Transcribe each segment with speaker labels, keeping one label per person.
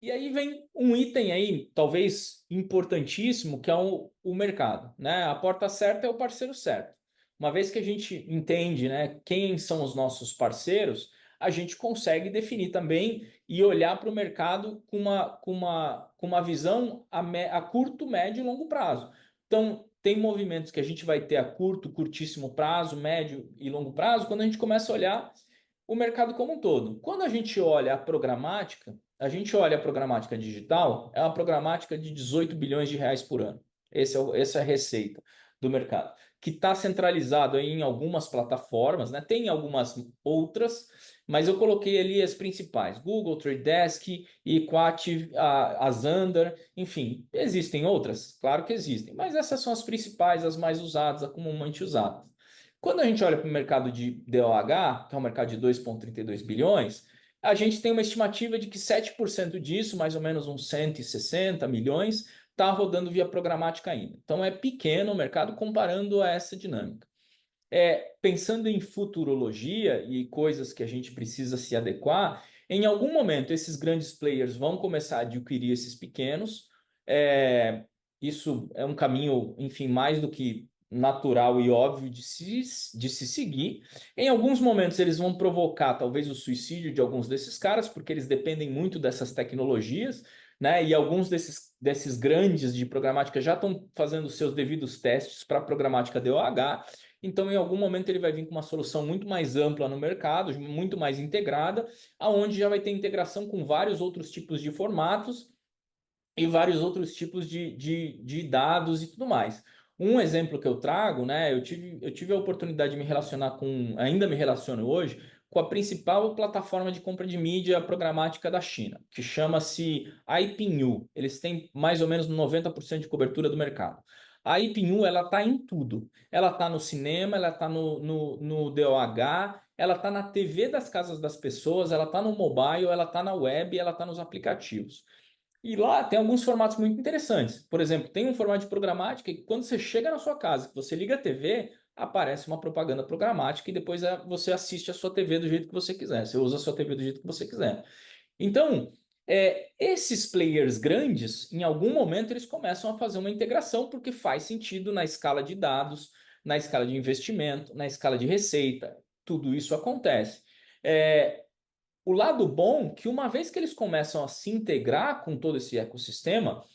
Speaker 1: E aí vem um item aí, talvez importantíssimo, que é o mercado, né? A porta certa é o parceiro certo. Uma vez que a gente entende, né, quem são os nossos parceiros, a gente consegue definir também e olhar para o mercado com uma visão a curto, médio e longo prazo. Então, tem movimentos que a gente vai ter a curto, curtíssimo prazo, médio e longo prazo, quando a gente começa a olhar o mercado como um todo. Quando a gente olha a programática digital, é uma programática de 18 bilhões de reais por ano. Essa é a receita do mercado, que está centralizado aí em algumas plataformas, né? Tem algumas outras, mas eu coloquei ali as principais: Google, Trade Desk, Equative, a Xandr, enfim, existem outras? Claro que existem, mas essas são as principais, as mais usadas, as comumente usadas. Quando a gente olha para o mercado de DOH, que é um mercado de 2,32 bilhões, a gente tem uma estimativa de que 7% disso, mais ou menos uns 160 milhões, está rodando via programática ainda. Então é pequeno o mercado comparando a essa dinâmica. Pensando em futurologia e coisas que a gente precisa se adequar, em algum momento esses grandes players vão começar a adquirir esses pequenos. É, Isso é um caminho, enfim, mais do que natural e óbvio de se seguir. Em alguns momentos eles vão provocar talvez o suicídio de alguns desses caras, porque eles dependem muito dessas tecnologias, né? E alguns desses grandes de programática já estão fazendo seus devidos testes para programática DOH. Então, em algum momento, ele vai vir com uma solução muito mais ampla no mercado, muito mais integrada, aonde já vai ter integração com vários outros tipos de formatos e vários outros tipos de dados e tudo mais. Um exemplo que eu trago, né? Eu tive a oportunidade de me relacionar com, ainda me relaciono hoje, com a principal plataforma de compra de mídia programática da China, que chama-se Aipinhu. Eles têm mais ou menos 90% de cobertura do mercado. A Aipinhu, ela está em tudo. Ela está no cinema, ela está no DOH, ela está na TV das casas das pessoas, ela está no mobile, ela está na web, ela está nos aplicativos. E lá tem alguns formatos muito interessantes. Por exemplo, tem um formato de programática que quando você chega na sua casa, que você liga a TV, aparece uma propaganda programática e depois você assiste a sua TV do jeito que você quiser. Você usa a sua TV do jeito que você quiser. Então, esses players grandes, em algum momento, eles começam a fazer uma integração porque faz sentido na escala de dados, na escala de investimento, na escala de receita. Tudo isso acontece. É, o lado bom é que uma vez que eles começam a se integrar com todo esse ecossistema,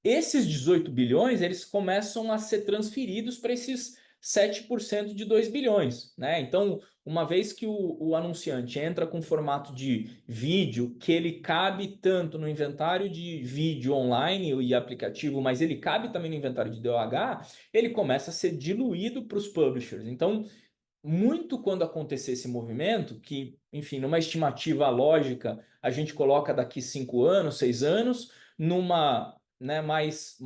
Speaker 1: esses 18 bilhões eles começam a ser transferidos para esses 7% de 2 bilhões, né? Então, uma vez que o anunciante entra com formato de vídeo, que ele cabe tanto no inventário de vídeo online e aplicativo, mas ele cabe também no inventário de DOH, ele começa a ser diluído para os publishers. Então, muito quando acontecer esse movimento, que, enfim, numa estimativa lógica, a gente coloca daqui 5 anos, 6 anos, numa, né, mais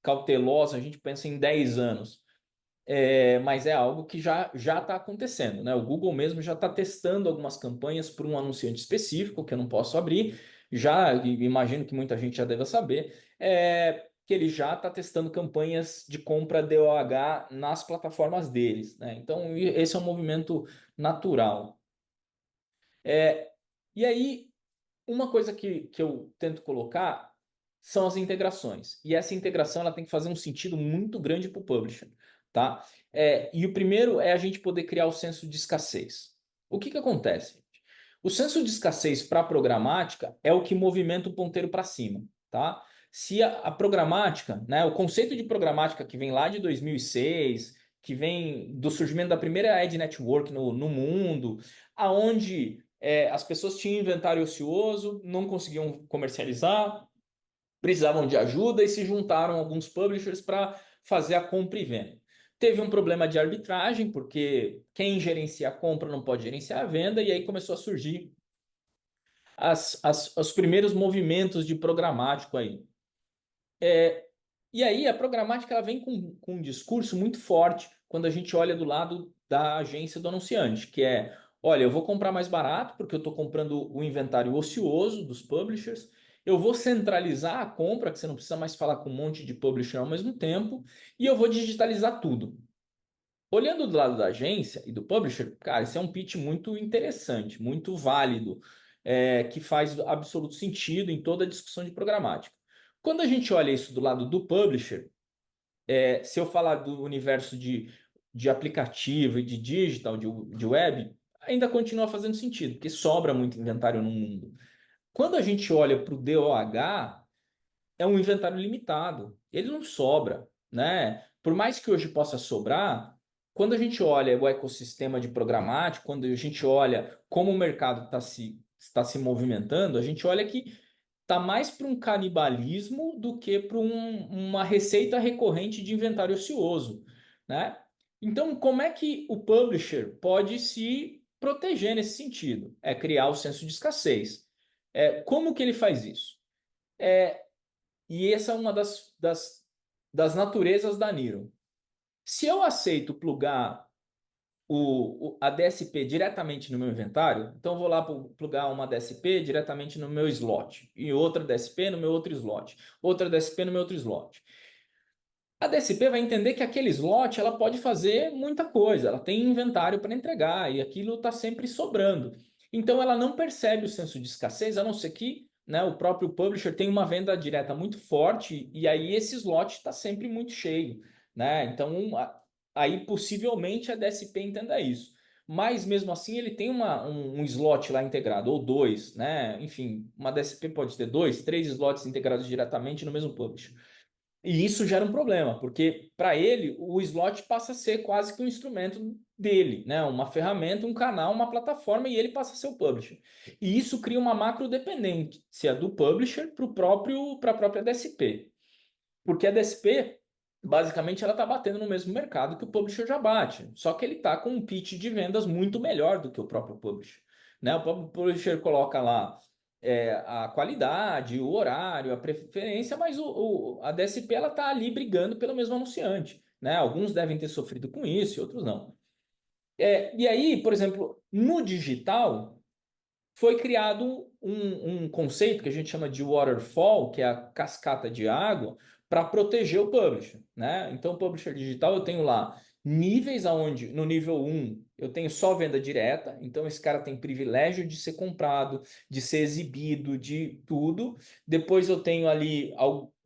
Speaker 1: cautelosa, a gente pensa em 10 anos. Mas é algo que já está acontecendo, né? O Google mesmo já está testando algumas campanhas para um anunciante específico, que eu não posso abrir, já imagino que muita gente já deve saber, que ele já está testando campanhas de compra DOH nas plataformas deles, né? Então, esse é um movimento natural. É, e aí, uma coisa que eu tento colocar são as integrações. E essa integração ela tem que fazer um sentido muito grande para o publisher, tá? E o primeiro é a gente poder criar o senso de escassez. O que acontece? O senso de escassez para a programática é o que movimenta o ponteiro para cima, tá? Se a programática, né, o conceito de programática que vem lá de 2006, que vem do surgimento da primeira ad network no mundo, aonde as pessoas tinham inventário ocioso, não conseguiam comercializar, precisavam de ajuda e se juntaram alguns publishers para fazer a compra e venda. Teve um problema de arbitragem, porque quem gerencia a compra não pode gerenciar a venda, e aí começou a surgir os primeiros movimentos de programático aí. E aí a programática ela vem com um discurso muito forte quando a gente olha do lado da agência do anunciante, que é, olha, eu vou comprar mais barato porque eu estou comprando o inventário ocioso dos publishers, eu vou centralizar a compra, que você não precisa mais falar com um monte de publisher ao mesmo tempo, e eu vou digitalizar tudo. Olhando do lado da agência e do publisher, cara, esse é um pitch muito interessante, muito válido. que faz absoluto sentido em toda a discussão de programática. Quando a gente olha isso do lado do publisher, se eu falar do universo de aplicativo e de digital, de web, ainda continua fazendo sentido, porque sobra muito inventário no mundo. Quando a gente olha para o DOH, é um inventário limitado. Ele não sobra, né? Por mais que hoje possa sobrar, quando a gente olha o ecossistema de programático, quando a gente olha como o mercado está se movimentando, a gente olha que está mais para um canibalismo do que para uma receita recorrente de inventário ocioso, né? Então, como é que o publisher pode se proteger nesse sentido? É criar o senso de escassez. Como que ele faz isso? E essa é uma das naturezas da Niro. Se eu aceito plugar a DSP diretamente no meu inventário, então eu vou lá plugar uma DSP diretamente no meu slot, e outra DSP no meu outro slot, outra DSP no meu outro slot. A DSP vai entender que aquele slot ela pode fazer muita coisa, ela tem inventário para entregar e aquilo está sempre sobrando. Então ela não percebe o senso de escassez, a não ser que, né, o próprio publisher tem uma venda direta muito forte e aí esse slot está sempre muito cheio, né? Então aí possivelmente a DSP entenda isso. Mas mesmo assim ele tem um slot lá integrado, ou dois, né? Enfim, uma DSP pode ter dois, três slots integrados diretamente no mesmo publisher. E isso gera um problema, porque para ele o slot passa a ser quase que um instrumento dele, né? Uma ferramenta, um canal, uma plataforma e ele passa a ser o publisher. E isso cria uma macro dependência do publisher para a própria DSP. Porque a DSP, basicamente, ela está batendo no mesmo mercado que o publisher já bate. Só que ele está com um pitch de vendas muito melhor do que o próprio publisher. Né? O próprio publisher coloca lá a qualidade, o horário, a preferência, mas a DSP ela está ali brigando pelo mesmo anunciante. Né? Alguns devem ter sofrido com isso e outros não. E aí, por exemplo, no digital, foi criado um conceito que a gente chama de waterfall, que é a cascata de água, para proteger o publisher, né? Então, o publisher digital, eu tenho lá níveis aonde, no nível um eu tenho só venda direta, então esse cara tem privilégio de ser comprado, de ser exibido, de tudo. Depois eu tenho ali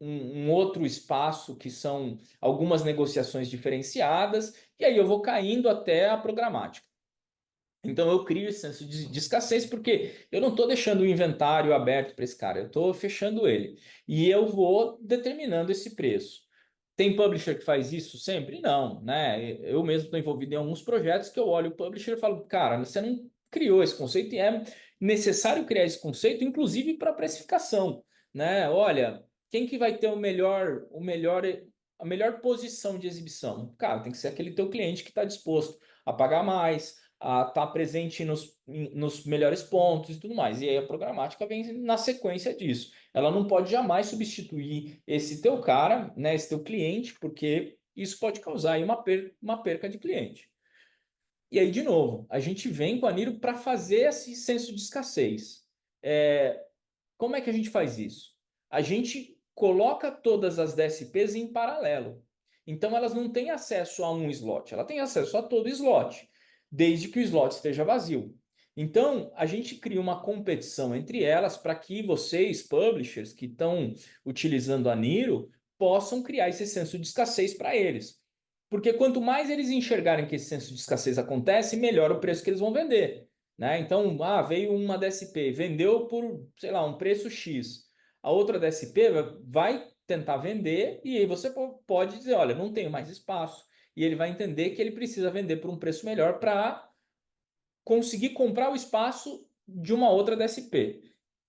Speaker 1: um outro espaço que são algumas negociações diferenciadas, e aí eu vou caindo até a programática. Então eu crio esse senso de escassez porque eu não estou deixando o inventário aberto para esse cara, eu estou fechando ele. E eu vou determinando esse preço. Tem publisher que faz isso sempre? Não, né? Eu mesmo estou envolvido em alguns projetos que eu olho o publisher e falo, cara, você não criou esse conceito e é necessário criar esse conceito, inclusive para precificação, né? Olha, quem que vai ter a melhor posição de exibição? Cara, tem que ser aquele teu cliente que está disposto a pagar mais, a estar presente nos melhores pontos e tudo mais. E aí a programática vem na sequência disso. Ela não pode jamais substituir esse teu cara, né, esse teu cliente, porque isso pode causar aí uma perca de cliente. E aí, de novo, a gente vem com a Niro para fazer esse senso de escassez. Como é que a gente faz isso? A gente coloca todas as DSPs em paralelo. Então elas não têm acesso a um slot, ela tem acesso a todo slot, desde que o slot esteja vazio. Então a gente cria uma competição entre elas para que vocês, publishers que estão utilizando a Niro, possam criar esse senso de escassez para eles. Porque quanto mais eles enxergarem que esse senso de escassez acontece, melhor o preço que eles vão vender. Né? Então, veio uma DSP, vendeu por, sei lá, um preço X. A outra DSP vai tentar vender e aí você pode dizer, olha, não tenho mais espaço. E ele vai entender que ele precisa vender por um preço melhor para conseguir comprar o espaço de uma outra DSP.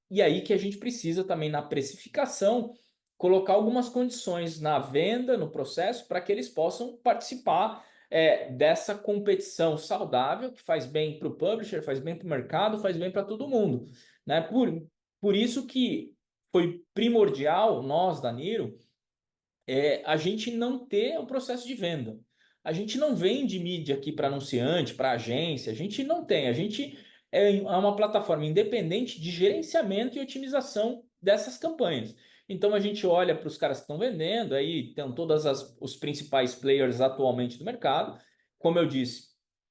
Speaker 1: E aí que a gente precisa também na precificação colocar algumas condições na venda, no processo, para que eles possam participar dessa competição saudável que faz bem para o publisher, faz bem para o mercado, faz bem para todo mundo. Né? Por isso que foi primordial, nós da Niro, a gente não ter o processo de venda. A gente não vende mídia aqui para anunciante, para agência, a gente não tem. A gente é uma plataforma independente de gerenciamento e otimização dessas campanhas. Então a gente olha para os caras que estão vendendo, aí tem todos os principais players atualmente do mercado. Como eu disse,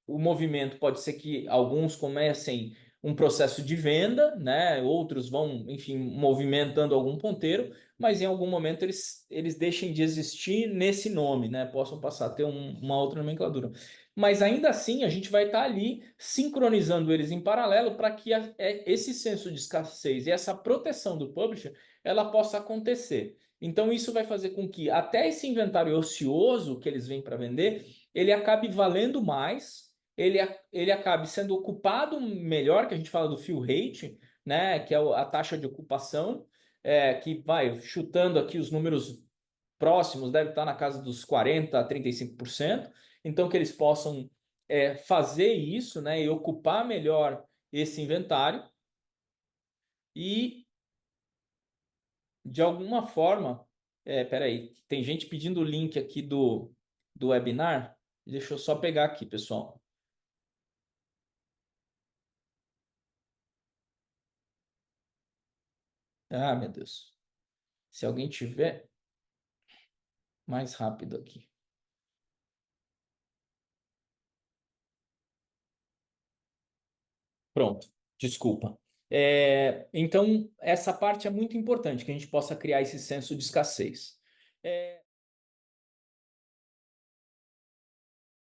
Speaker 1: o movimento pode ser que alguns comecem um processo de venda, né? Outros vão, enfim, movimentando algum ponteiro, mas em algum momento eles deixem de existir nesse nome, né? Possam passar a ter uma outra nomenclatura. Mas ainda assim, a gente vai estar ali sincronizando eles em paralelo para que esse senso de escassez e essa proteção do publisher ela possa acontecer. Então, isso vai fazer com que até esse inventário ocioso que eles vêm para vender, ele acabe valendo mais, ele acabe sendo ocupado melhor, que a gente fala do fill rate, né, que é a taxa de ocupação, que vai chutando aqui os números próximos, deve estar na casa dos 40% a 35%. Então, que eles possam fazer isso, né, e ocupar melhor esse inventário e, de alguma forma, peraí, tem gente pedindo o link aqui do webinar. Deixa eu só pegar aqui, pessoal. Ah, meu Deus. Se alguém tiver mais rápido aqui. Pronto, desculpa. Então, essa parte é muito importante, que a gente possa criar esse senso de escassez.